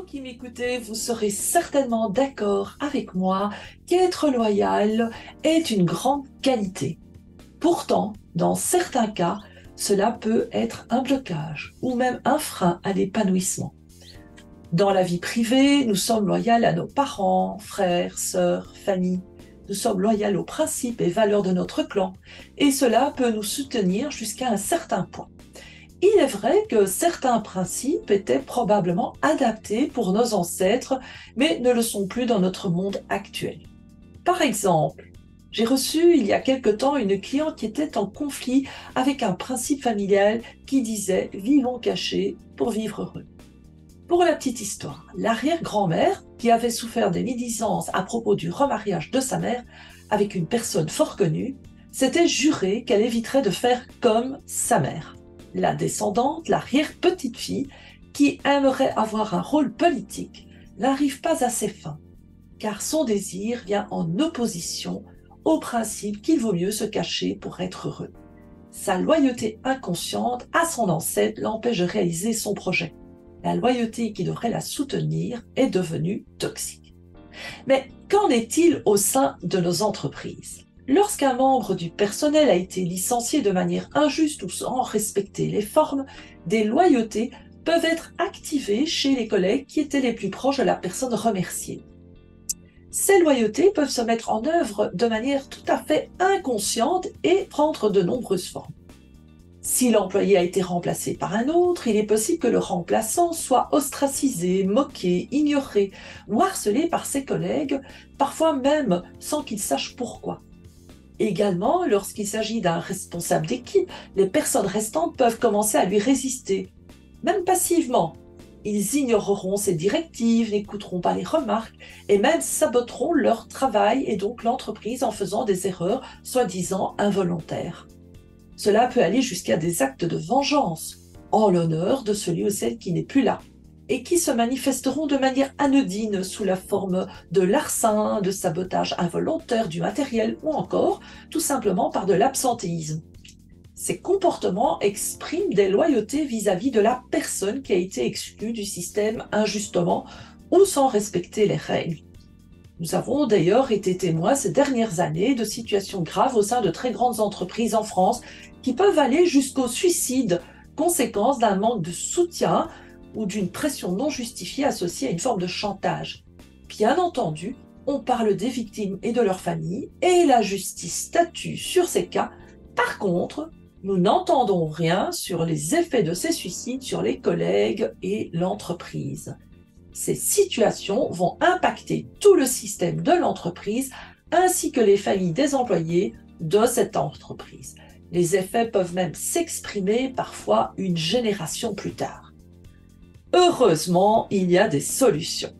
qui m'écoutez, vous serez certainement d'accord avec moi qu'être loyal est une grande qualité. Pourtant, dans certains cas, cela peut être un blocage ou même un frein à l'épanouissement. Dans la vie privée, nous sommes loyaux à nos parents, frères, sœurs, famille. Nous sommes loyaux aux principes et valeurs de notre clan et cela peut nous soutenir jusqu'à un certain point. Il est vrai que certains principes étaient probablement adaptés pour nos ancêtres, mais ne le sont plus dans notre monde actuel. Par exemple, j'ai reçu il y a quelque temps une cliente qui était en conflit avec un principe familial qui disait « vivons cachés pour vivre heureux ». Pour la petite histoire, l'arrière-grand-mère, qui avait souffert des médisances à propos du remariage de sa mère avec une personne fort connue, s'était juré qu'elle éviterait de faire comme sa mère. La descendante, l'arrière-petite-fille, qui aimerait avoir un rôle politique, n'arrive pas à ses fins, car son désir vient en opposition au principe qu'il vaut mieux se cacher pour être heureux. Sa loyauté inconsciente à son ancêtre l'empêche de réaliser son projet. La loyauté qui devrait la soutenir est devenue toxique. Mais qu'en est-il au sein de nos entreprises ? Lorsqu'un membre du personnel a été licencié de manière injuste ou sans respecter les formes, des loyautés peuvent être activées chez les collègues qui étaient les plus proches de la personne remerciée. Ces loyautés peuvent se mettre en œuvre de manière tout à fait inconsciente et prendre de nombreuses formes. Si l'employé a été remplacé par un autre, il est possible que le remplaçant soit ostracisé, moqué, ignoré ou harcelé par ses collègues, parfois même sans qu'il sache pourquoi. Également, lorsqu'il s'agit d'un responsable d'équipe, les personnes restantes peuvent commencer à lui résister, même passivement. Ils ignoreront ses directives, n'écouteront pas les remarques et même saboteront leur travail et donc l'entreprise en faisant des erreurs soi-disant involontaires. Cela peut aller jusqu'à des actes de vengeance en l'honneur de celui ou celle qui n'est plus là et qui se manifesteront de manière anodine sous la forme de larcin, de sabotage involontaire du matériel ou encore tout simplement par de l'absentéisme. Ces comportements expriment des loyautés vis-à-vis de la personne qui a été exclue du système injustement ou sans respecter les règles. Nous avons d'ailleurs été témoins ces dernières années de situations graves au sein de très grandes entreprises en France qui peuvent aller jusqu'au suicide, conséquence d'un manque de soutien ou d'une pression non justifiée associée à une forme de chantage. Bien entendu, on parle des victimes et de leurs familles et la justice statue sur ces cas. Par contre, nous n'entendons rien sur les effets de ces suicides sur les collègues et l'entreprise. Ces situations vont impacter tout le système de l'entreprise ainsi que les familles des employés de cette entreprise. Les effets peuvent même s'exprimer parfois une génération plus tard. Heureusement, il y a des solutions.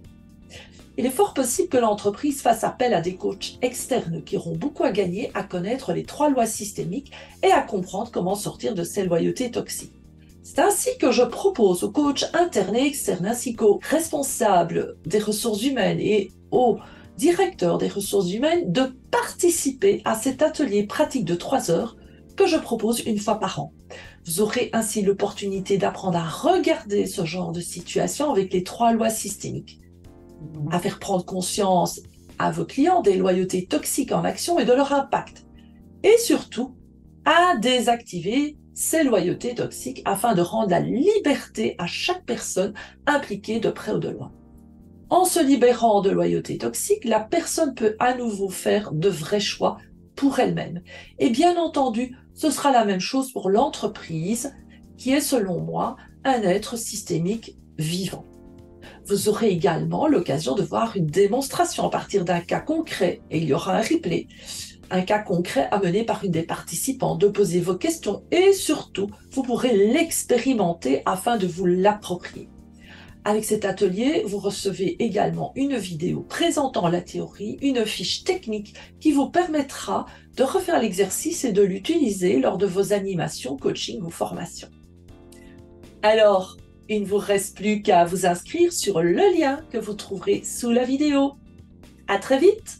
Il est fort possible que l'entreprise fasse appel à des coachs externes qui auront beaucoup à gagner à connaître les 3 lois systémiques et à comprendre comment sortir de ces loyautés toxiques. C'est ainsi que je propose aux coachs internes et externes ainsi qu'aux responsables des ressources humaines et aux directeurs des ressources humaines de participer à cet atelier pratique de 3 heures que je propose une fois par an. Vous aurez ainsi l'opportunité d'apprendre à regarder ce genre de situation avec les 3 lois systémiques, à faire prendre conscience à vos clients des loyautés toxiques en action et de leur impact, et surtout à désactiver ces loyautés toxiques afin de rendre la liberté à chaque personne impliquée de près ou de loin. En se libérant de loyautés toxiques, la personne peut à nouveau faire de vrais choix pour elle-même. Et bien entendu, ce sera la même chose pour l'entreprise qui est, selon moi, un être systémique vivant. Vous aurez également l'occasion de voir une démonstration à partir d'un cas concret et il y aura un replay. Un cas concret amené par une des participantes, de poser vos questions et surtout, vous pourrez l'expérimenter afin de vous l'approprier. Avec cet atelier, vous recevez également une vidéo présentant la théorie, une fiche technique qui vous permettra de refaire l'exercice et de l'utiliser lors de vos animations, coaching ou formations. Alors, il ne vous reste plus qu'à vous inscrire sur le lien que vous trouverez sous la vidéo. À très vite!